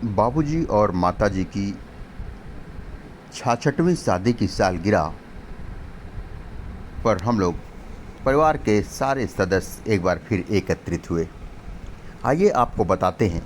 बाबूजी और माताजी की 66वीं शादी की सालगिरह पर हम लोग परिवार के सारे सदस्य एक बार फिर एकत्रित हुए। आइए आपको बताते हैं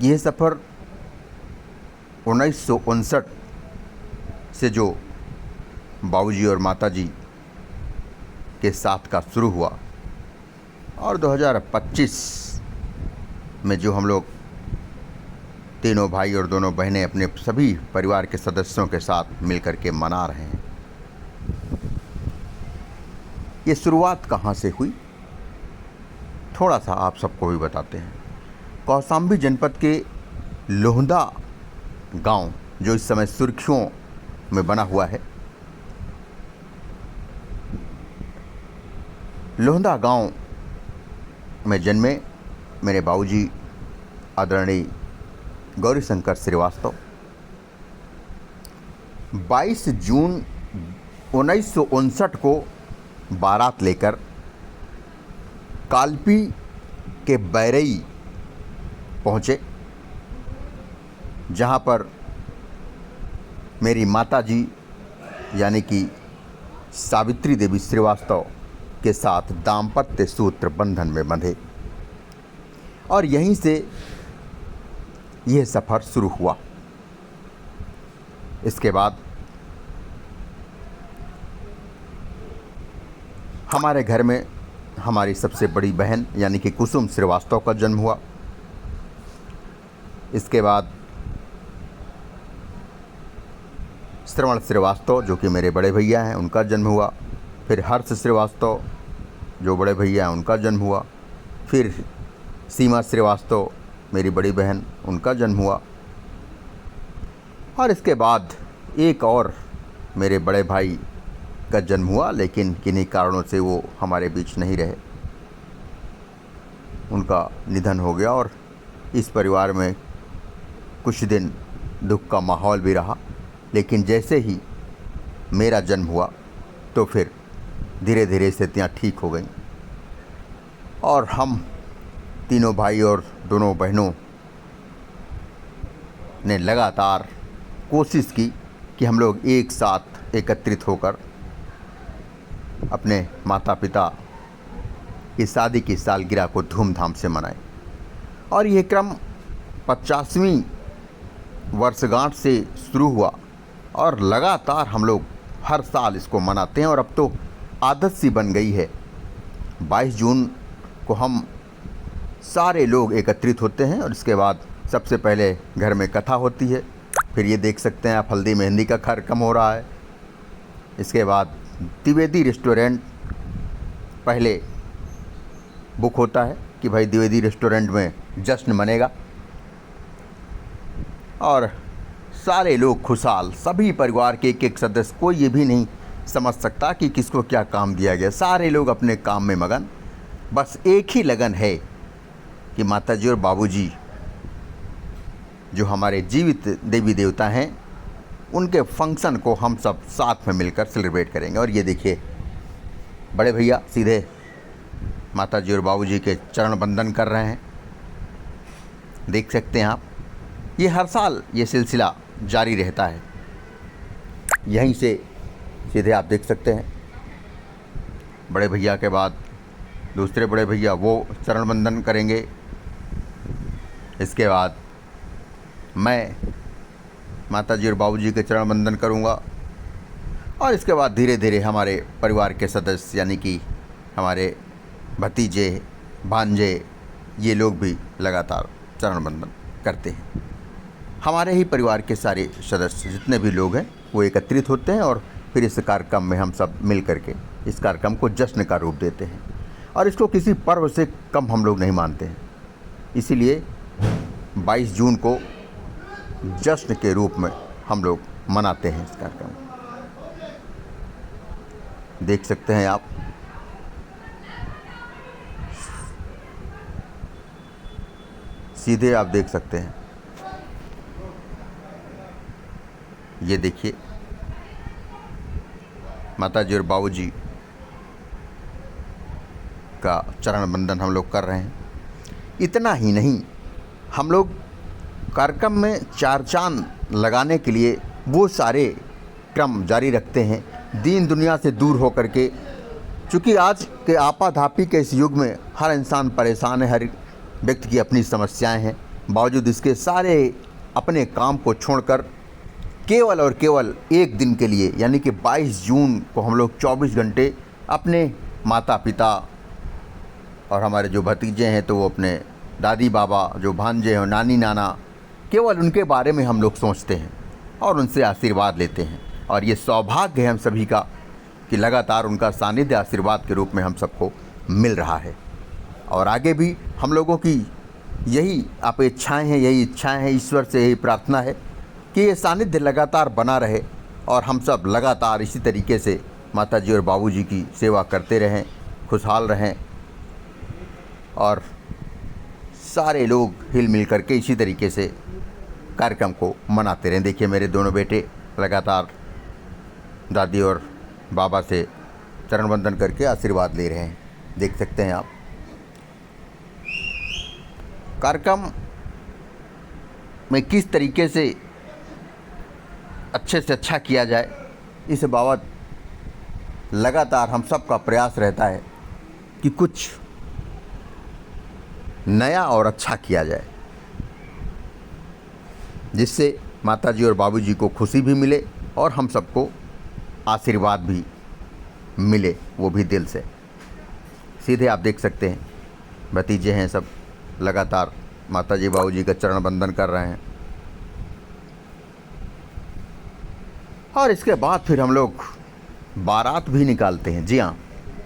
कि यह सफ़र 1959 से जो बाबूजी और माताजी के साथ का शुरू हुआ और 2025 में जो हम लोग तीनों भाई और दोनों बहनें अपने सभी परिवार के सदस्यों के साथ मिलकर के मना रहे हैं। ये शुरुआत कहाँ से हुई, थोड़ा सा आप सबको भी बताते हैं। कौशाम्बी जनपद के लोहंदा गांव, जो इस समय सुर्खियों में बना हुआ है, लोहंदा गांव में जन्मे मेरे बाबूजी आदरणीय गौरीशंकर श्रीवास्तव 22 जून 1959 को बारात लेकर कालपी के बैरई पहुँचे, जहाँ पर मेरी माताजी यानी कि सावित्री देवी श्रीवास्तव के साथ दाम्पत्य सूत्र बंधन में बंधे और यहीं से यह सफ़र शुरू हुआ। इसके बाद हमारे घर में हमारी सबसे बड़ी बहन यानी कि कुसुम श्रीवास्तव का जन्म हुआ। इसके बाद श्रवण श्रीवास्तव जो कि मेरे बड़े भैया हैं, उनका जन्म हुआ। फिर हर्ष श्रीवास्तव जो बड़े भैया हैं, उनका जन्म हुआ। फिर सीमा श्रीवास्तव मेरी बड़ी बहन, उनका जन्म हुआ। और इसके बाद एक और मेरे बड़े भाई का जन्म हुआ, लेकिन किन्हीं कारणों से वो हमारे बीच नहीं रहे, उनका निधन हो गया और इस परिवार में कुछ दिन दुख का माहौल भी रहा। लेकिन जैसे ही मेरा जन्म हुआ तो फिर धीरे धीरे स्थितियाँ ठीक हो गईं और हम तीनों भाई और दोनों बहनों ने लगातार कोशिश की कि हम लोग एक साथ एकत्रित होकर अपने माता पिता की शादी की सालगिरह को धूमधाम से मनाएं। और ये क्रम 50वीं वर्षगांठ से शुरू हुआ और लगातार हम लोग हर साल इसको मनाते हैं और अब तो आदत सी बन गई है। 22 जून को हम सारे लोग एकत्रित होते हैं और इसके बाद सबसे पहले घर में कथा होती है। फिर ये देख सकते हैं आप, हल्दी मेहंदी का कार्यक्रम हो रहा है। इसके बाद द्विवेदी रेस्टोरेंट पहले बुक होता है कि भाई द्विवेदी रेस्टोरेंट में जश्न मनेगा और सारे लोग खुशहाल, सभी परिवार के एक एक सदस्य, कोई ये भी नहीं समझ सकता कि किसको क्या काम दिया गया। सारे लोग अपने काम में मगन, बस एक ही लगन है कि माताजी और बाबूजी जो हमारे जीवित देवी देवता हैं, उनके फंक्शन को हम सब साथ में मिलकर सेलिब्रेट करेंगे। और ये देखिए बड़े भैया सीधे माताजी और बाबूजी के चरण बंदन कर रहे हैं, देख सकते हैं आप। ये हर साल ये सिलसिला जारी रहता है। यहीं से सीधे आप देख सकते हैं बड़े भैया के बाद दूसरे बड़े भैया वो चरण बंदन करेंगे। इसके बाद मैं माताजी और बाबूजी के चरण बंदन करूँगा और इसके बाद धीरे धीरे हमारे परिवार के सदस्य यानी कि हमारे भतीजे भांजे, ये लोग भी लगातार चरण बंदन करते हैं। हमारे ही परिवार के सारे सदस्य जितने भी लोग हैं वो एकत्रित होते हैं और फिर इस कार्यक्रम में हम सब मिल करके इस कार्यक्रम को जश्न का रूप देते हैं और इसको किसी पर्व से कम हम लोग नहीं मानते हैं। इसीलिए 22 जून को जश्न के रूप में हम लोग मनाते हैं इस कार्यक्रम। देख सकते हैं आप, सीधे आप देख सकते हैं। ये देखिए माताजी और बाबूजी का चरण बंदन हम लोग कर रहे हैं। इतना ही नहीं, हम लोग कार्यक्रम में चार चांद लगाने के लिए वो सारे क्रम जारी रखते हैं, दीन दुनिया से दूर होकर के। चूँकि आज के आपाधापी के इस युग में हर इंसान परेशान है, हर व्यक्ति की अपनी समस्याएं हैं, बावजूद इसके सारे अपने काम को छोड़कर केवल और केवल एक दिन के लिए यानी कि 22 जून को हम लोग 24 घंटे अपने माता पिता और हमारे जो भतीजे हैं तो वो अपने दादी बाबा, जो भांजे हैं, नानी नाना, केवल उनके बारे में हम लोग सोचते हैं और उनसे आशीर्वाद लेते हैं। और ये सौभाग्य है हम सभी का कि लगातार उनका सानिध्य आशीर्वाद के रूप में हम सबको मिल रहा है। और आगे भी हम लोगों की यही अपेक्षाएं हैं, यही इच्छाएं हैं, ईश्वर से यही प्रार्थना है कि ये सानिध्य लगातार बना रहे और हम सब लगातार इसी तरीके से माताजी और बाबूजी की सेवा करते रहें, खुशहाल रहें और सारे लोग हिल मिल करके इसी तरीके से कार्यक्रम को मनाते रहें। देखिए मेरे दोनों बेटे लगातार दादी और बाबा से चरण वंदन करके आशीर्वाद ले रहे हैं, देख सकते हैं आप। कार्यक्रम में किस तरीके से अच्छे से अच्छा किया जाए, इस बाबत लगातार हम सब का प्रयास रहता है कि कुछ नया और अच्छा किया जाए, जिससे माताजी और बाबूजी को खुशी भी मिले और हम सबको आशीर्वाद भी मिले, वो भी दिल से। सीधे आप देख सकते हैं भतीजे हैं सब लगातार माताजी बाबूजी का चरण बंदन कर रहे हैं। और इसके बाद फिर हम लोग बारात भी निकालते हैं। जी हाँ,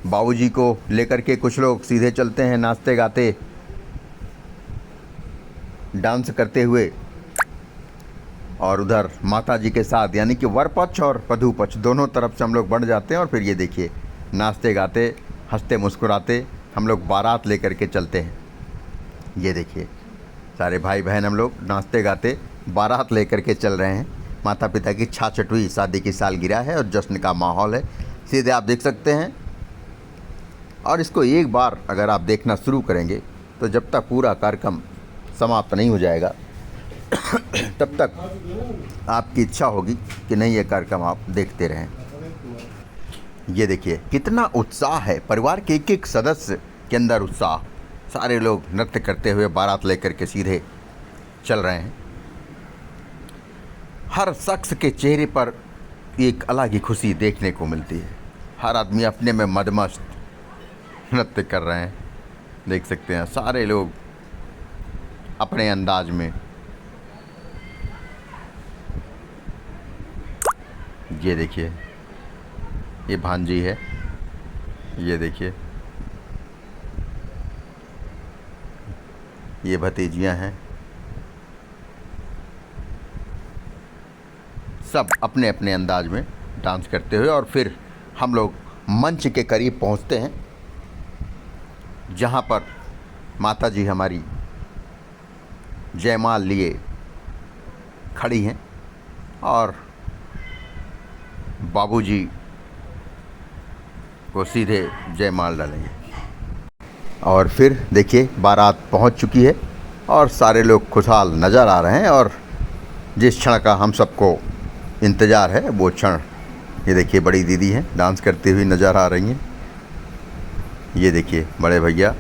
बाबूजी को लेकर के कुछ लोग सीधे चलते हैं नाचते गाते, डांस करते हुए, और उधर माताजी के साथ यानी कि वर पक्ष और वधू पक्ष दोनों तरफ से हम लोग बढ़ जाते हैं। और फिर ये देखिए नाचते गाते हंसते मुस्कुराते हम लोग बारात लेकर के चलते हैं। ये देखिए सारे भाई बहन हम लोग नाचते गाते बारात लेकर के चल रहे हैं। माता पिता की छाछठवीं शादी की सालगिरह है और जश्न का माहौल है, सीधे आप देख सकते हैं। और इसको एक बार अगर आप देखना शुरू करेंगे तो जब तक पूरा कार्यक्रम समाप्त नहीं हो जाएगा तब तक आपकी इच्छा होगी कि नहीं ये कार्यक्रम आप देखते रहें। ये देखिए कितना उत्साह है, परिवार के एक एक सदस्य के अंदर उत्साह। सारे लोग नृत्य करते हुए बारात लेकर के सीधे चल रहे हैं। हर शख्स के चेहरे पर एक अलग ही खुशी देखने को मिलती है। हर आदमी अपने में मदमस्त नृत्य कर रहे हैं, देख सकते हैं सारे लोग अपने अंदाज में। ये देखिए ये भांजी है, ये देखिए ये भतीजियां हैं, सब अपने अपने अंदाज में डांस करते हुए। और फिर हम लोग मंच के करीब पहुंचते हैं जहां पर माताजी हमारी जयमाल लिए खड़ी हैं और बाबूजी को सीधे जयमाल डालेंगे। और फिर देखिए बारात पहुंच चुकी है और सारे लोग खुशहाल नज़र आ रहे हैं। और जिस क्षण का हम सबको इंतज़ार है वो क्षण, ये देखिए बड़ी दीदी हैं डांस करती हुई नज़र आ रही हैं। ये देखिए बड़े भैया,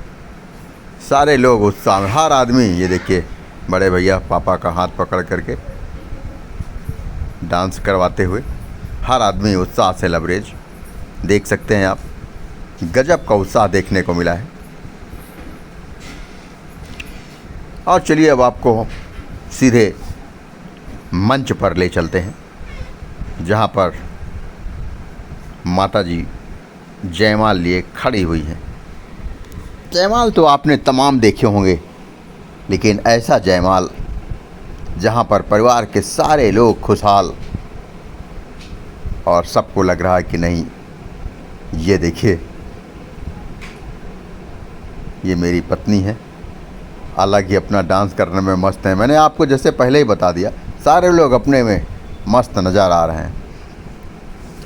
सारे लोग उत्साह में, हर आदमी, ये देखिए बड़े भैया पापा का हाथ पकड़ करके डांस करवाते हुए हर आदमी उत्साह से लबरेज, देख सकते हैं आप गजब का उत्साह देखने को मिला है। और चलिए अब आपको सीधे मंच पर ले चलते हैं जहाँ पर माताजी जयमाल लिए खड़ी हुई हैं। जयमाल तो आपने तमाम देखे होंगे, लेकिन ऐसा जयमाल जहाँ पर परिवार के सारे लोग खुशहाल और सबको लग रहा है कि नहीं, ये देखिए ये मेरी पत्नी है, अलग ही अपना डांस करने में मस्त है। मैंने आपको जैसे पहले ही बता दिया, सारे लोग अपने में मस्त नज़र आ रहे हैं।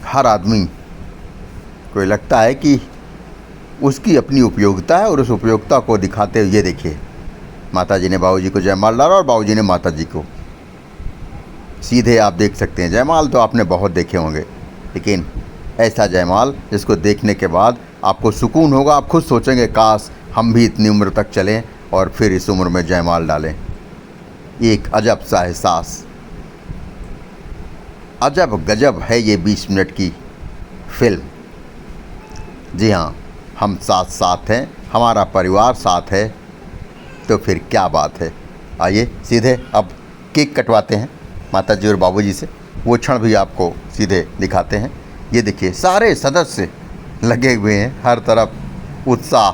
हर आदमी को लगता है कि उसकी अपनी उपयोगिता है और उस उपयोगिता को दिखाते हुए ये देखिए माताजी ने बाबूजी को जयमाल डाला और बाबूजी ने माताजी को। सीधे आप देख सकते हैं, जयमाल तो आपने बहुत देखे होंगे, लेकिन ऐसा जयमाल जिसको देखने के बाद आपको सुकून होगा। आप खुद सोचेंगे काश हम भी इतनी उम्र तक चलें और फिर इस उम्र में जयमाल डालें। एक अजब सा एहसास, अजब गजब है ये 20 मिनट की फिल्म। जी हाँ, हम साथ साथ हैं, हमारा परिवार साथ है, तो फिर क्या बात है। आइए सीधे अब केक कटवाते हैं माताजी और बाबूजी से, वो क्षण भी आपको सीधे दिखाते हैं। ये देखिए सारे सदस्य लगे हुए हैं, हर तरफ उत्साह,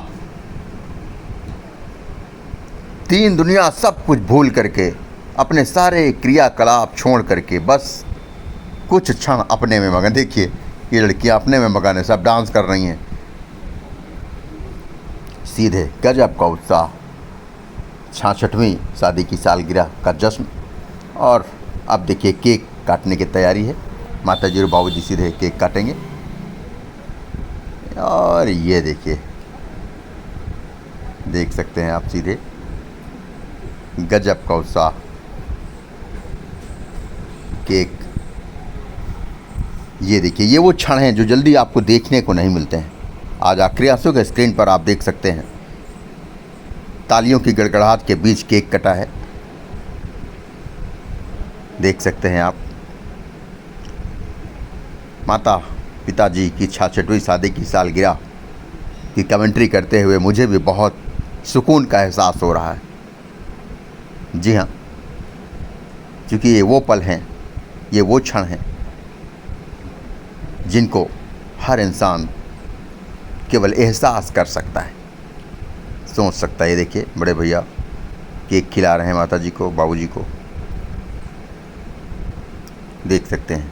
तीन दुनिया सब कुछ भूल करके, अपने सारे क्रियाकलाप छोड़ करके बस कुछ क्षण अपने में मगन। देखिए ये लड़कियां अपने में मगन है, सब डांस कर रही हैं। सीधे गजब का उत्साह, 66वीं शादी की सालगिरह का जश्न। और अब देखिए केक काटने की तैयारी है, माताजी और बाबूजी सीधे केक काटेंगे। और ये देखिए, देख सकते हैं आप सीधे गजब का उत्साह, केक। ये देखिए ये वो क्षण हैं जो जल्दी आपको देखने को नहीं मिलते हैं। आज आखिरी आंसू के स्क्रीन पर आप देख सकते हैं, तालियों की गड़गड़ाहट के बीच केक कटा है, देख सकते हैं आप। माता पिताजी की 66वीं शादी की सालगिरह की कमेंट्री करते हुए मुझे भी बहुत सुकून का एहसास हो रहा है। जी हाँ, क्योंकि ये वो पल हैं, ये वो क्षण हैं जिनको हर इंसान केवल एहसास कर सकता है, सोच सकता है। ये देखिए बड़े भैया केक खिला रहे हैं माताजी को, बाबूजी को, देख सकते हैं।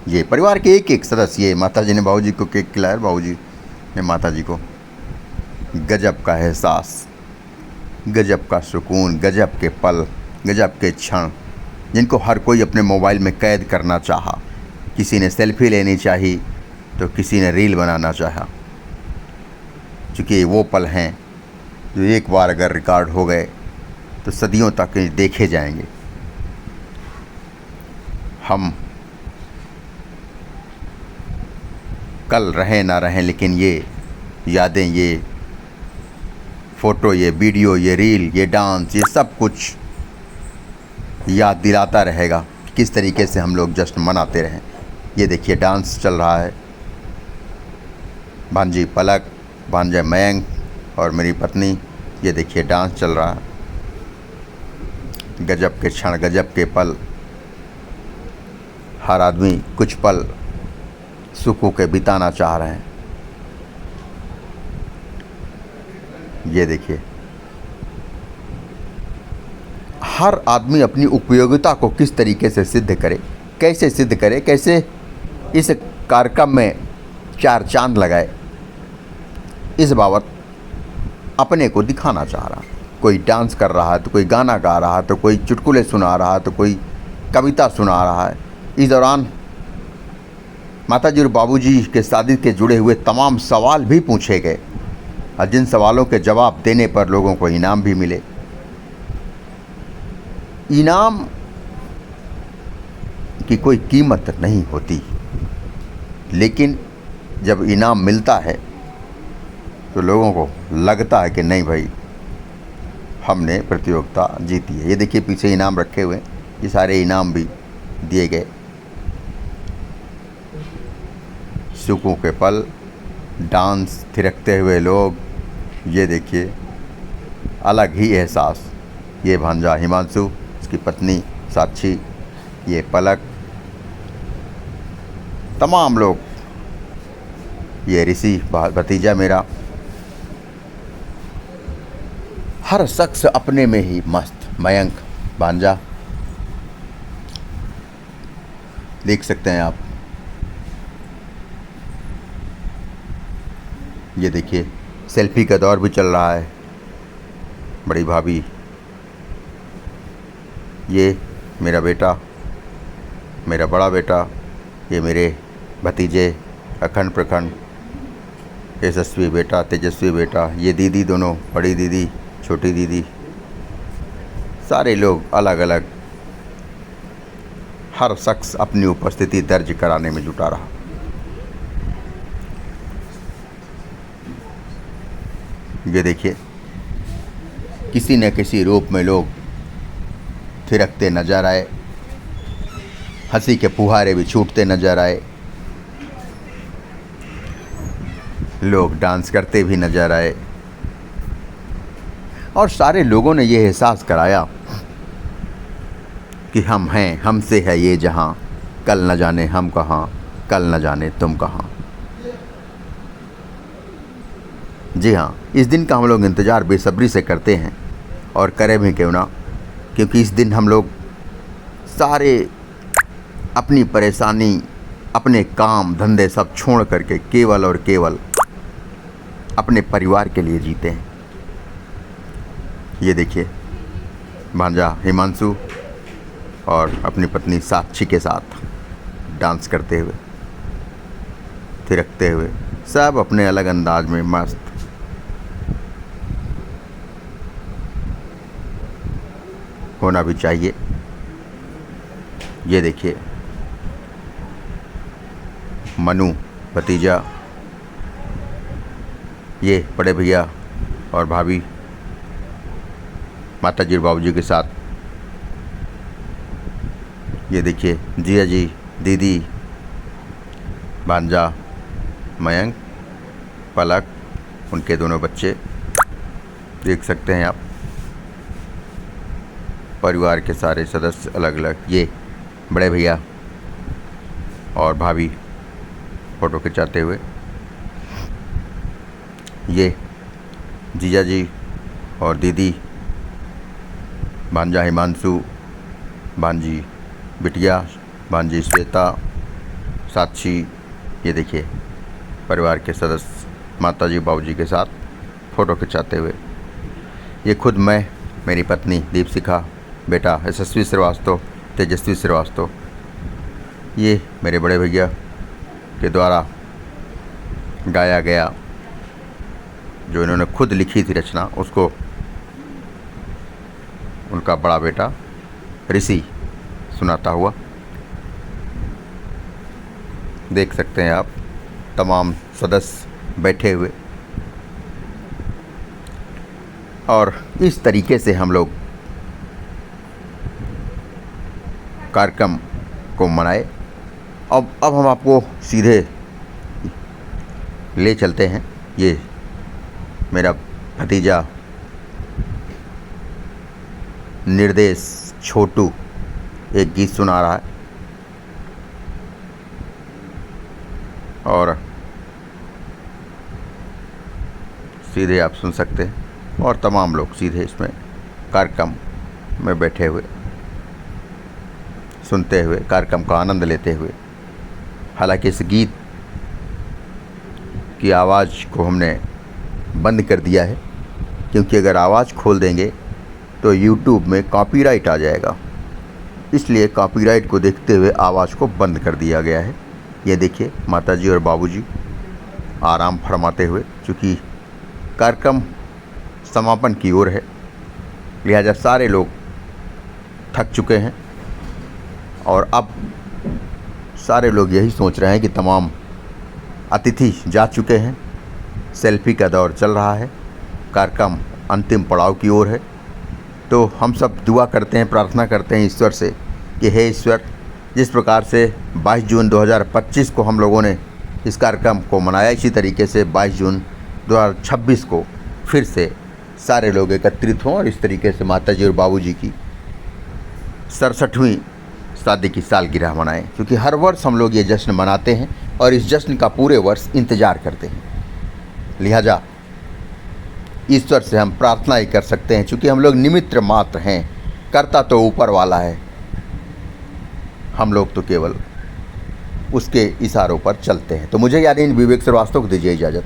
ये परिवार के एक एक सदस्य, माताजी ने बाबूजी को केक खिलाया, बाबूजी ने माताजी को। गजब का एहसास, गजब का सुकून, गजब के पल, गजब के क्षण जिनको हर कोई अपने मोबाइल में कैद करना चाहा। किसी ने सेल्फी लेनी चाहिए तो किसी ने रील बनाना चाहा, क्योंकि ये वो पल हैं जो एक बार अगर रिकॉर्ड हो गए तो सदियों तक देखे जाएंगे। हम कल रहें ना रहें, लेकिन ये यादें, ये फ़ोटो, ये वीडियो, ये रील, ये डांस, ये सब कुछ याद दिलाता रहेगा कि किस तरीके से हम लोग जश्न मनाते रहें। ये देखिए डांस चल रहा है, भांजी पलक, भांजा मयंक और मेरी पत्नी, ये देखिए डांस चल रहा है। गजब के क्षण, गजब के पल, हर आदमी कुछ पल सुखों के बिताना चाह रहे हैं। ये देखिए हर आदमी अपनी उपयोगिता को किस तरीके से सिद्ध करे, कैसे सिद्ध करे, कैसे इस कार्यक्रम में चार चांद लगाए, इस बाबत अपने को दिखाना चाह रहा। कोई डांस कर रहा है तो कोई गाना गा रहा है, तो कोई चुटकुले सुना रहा है, तो कोई कविता सुना रहा है। इस दौरान माताजी और बाबूजी के शादी के जुड़े हुए तमाम सवाल भी पूछे गए और जिन सवालों के जवाब देने पर लोगों को इनाम भी मिले। इनाम की कोई कीमत नहीं होती, लेकिन जब इनाम मिलता है तो लोगों को लगता है कि नहीं भाई हमने प्रतियोगिता जीती है। ये देखिए पीछे इनाम रखे हुए हैं, ये सारे इनाम भी दिए गए। सुखों के पल, डांस, थिरकते हुए लोग, ये देखिए अलग ही एहसास। ये भांजा हिमांशु, उसकी पत्नी साक्षी, ये पलक, तमाम लोग, ये ऋषि भतीजा मेरा, हर शख्स अपने में ही मस्त। मयंक भांजा, देख सकते हैं आप। ये देखिए सेल्फी का दौर भी चल रहा है। बड़ी भाभी, ये मेरा बेटा, मेरा बड़ा बेटा, ये मेरे भतीजे अखंड प्रखंड, यशस्वी बेटा, तेजस्वी बेटा, ये दीदी दोनों, बड़ी दीदी, छोटी दीदी, सारे लोग अलग अलग, हर शख्स अपनी उपस्थिति दर्ज कराने में जुटा रहा। ये देखिए, किसी न किसी रूप में लोग थिरकते नजर आए, हंसी के फुहारे भी छूटते नजर आए, लोग डांस करते भी नजर आए और सारे लोगों ने ये एहसास कराया कि हम हैं, हमसे है ये जहां, कल न जाने हम कहाँ, कल न जाने तुम कहाँ। जी हाँ, इस दिन का हम लोग इंतज़ार बेसब्री से करते हैं और करें भी क्यों ना, क्योंकि इस दिन हम लोग सारे अपनी परेशानी, अपने काम धंधे सब छोड़ करके केवल और केवल अपने परिवार के लिए जीते हैं। ये देखिए, भांजा हिमांशु और अपनी पत्नी साक्षी के साथ डांस करते हुए, थिरकते हुए, सब अपने अलग अंदाज में मस्त। होना भी चाहिए। ये देखिए, मनु भतीजा, ये बड़े भैया और भाभी माताजी और बाबूजी के साथ। ये देखिए, जिया जी, दीदी, भांजा मयंक, पलक, उनके दोनों बच्चे, देख सकते हैं आप। परिवार के सारे सदस्य अलग अलग। ये बड़े भैया और भाभी फ़ोटो खिंचाते हुए। ये जीजा जी और दीदी, भांजा हिमांशु, भांजी बिटिया, भांजी श्वेता, साक्षी। ये देखिए, परिवार के सदस्य माताजी बाबूजी के साथ फ़ोटो खिंचाते हुए। ये खुद मैं, मेरी पत्नी दीपशिखा, बेटा यशस्वी श्रीवास्तव, तेजस्वी श्रीवास्तव। ये मेरे बड़े भैया के द्वारा गाया गया, जो इन्होंने खुद लिखी थी रचना, उसको उनका बड़ा बेटा ऋषि सुनाता हुआ। देख सकते हैं आप, तमाम सदस्य बैठे हुए और इस तरीके से हम लोग कार्यक्रम को मनाए। अब हम आपको सीधे ले चलते हैं। ये मेरा भतीजा निर्देश छोटू एक गीत सुना रहा है और सीधे आप सुन सकते हैं और तमाम लोग सीधे इसमें कार्यक्रम में बैठे हुए, सुनते हुए, कार्यक्रम का आनंद लेते हुए। हालांकि इस गीत की आवाज़ को हमने बंद कर दिया है, क्योंकि अगर आवाज़ खोल देंगे तो YouTube में कॉपीराइट आ जाएगा, इसलिए कॉपीराइट को देखते हुए आवाज़ को बंद कर दिया गया है। ये देखिए, माताजी और बाबूजी आराम फरमाते हुए, चूँकि कार्यक्रम समापन की ओर है, लिहाजा सारे लोग थक चुके हैं और अब सारे लोग यही सोच रहे हैं कि तमाम अतिथि जा चुके हैं, सेल्फी का दौर चल रहा है, कार्यक्रम अंतिम पड़ाव की ओर है। तो हम सब दुआ करते हैं, प्रार्थना करते हैं ईश्वर से कि हे ईश्वर, जिस प्रकार से 22 जून 2025 को हम लोगों ने इस कार्यक्रम को मनाया, इसी तरीके से 22 जून 2026 को फिर से सारे लोग एकत्रित हों और इस तरीके से माताजी और बाबूजी की 67वीं शादी की सालगिरह मनाएं, क्योंकि हर वर्ष हम लोग ये जश्न मनाते हैं और इस जश्न का पूरे वर्ष इंतज़ार करते हैं। लिहाजा ईश्वर से हम प्रार्थना ही कर सकते हैं, क्योंकि हम लोग निमित्त मात्र हैं, करता तो ऊपर वाला है, हम लोग तो केवल उसके इशारों पर चलते हैं। तो मुझे यानी विवेक श्रीवास्तव को दीजिए इजाज़त।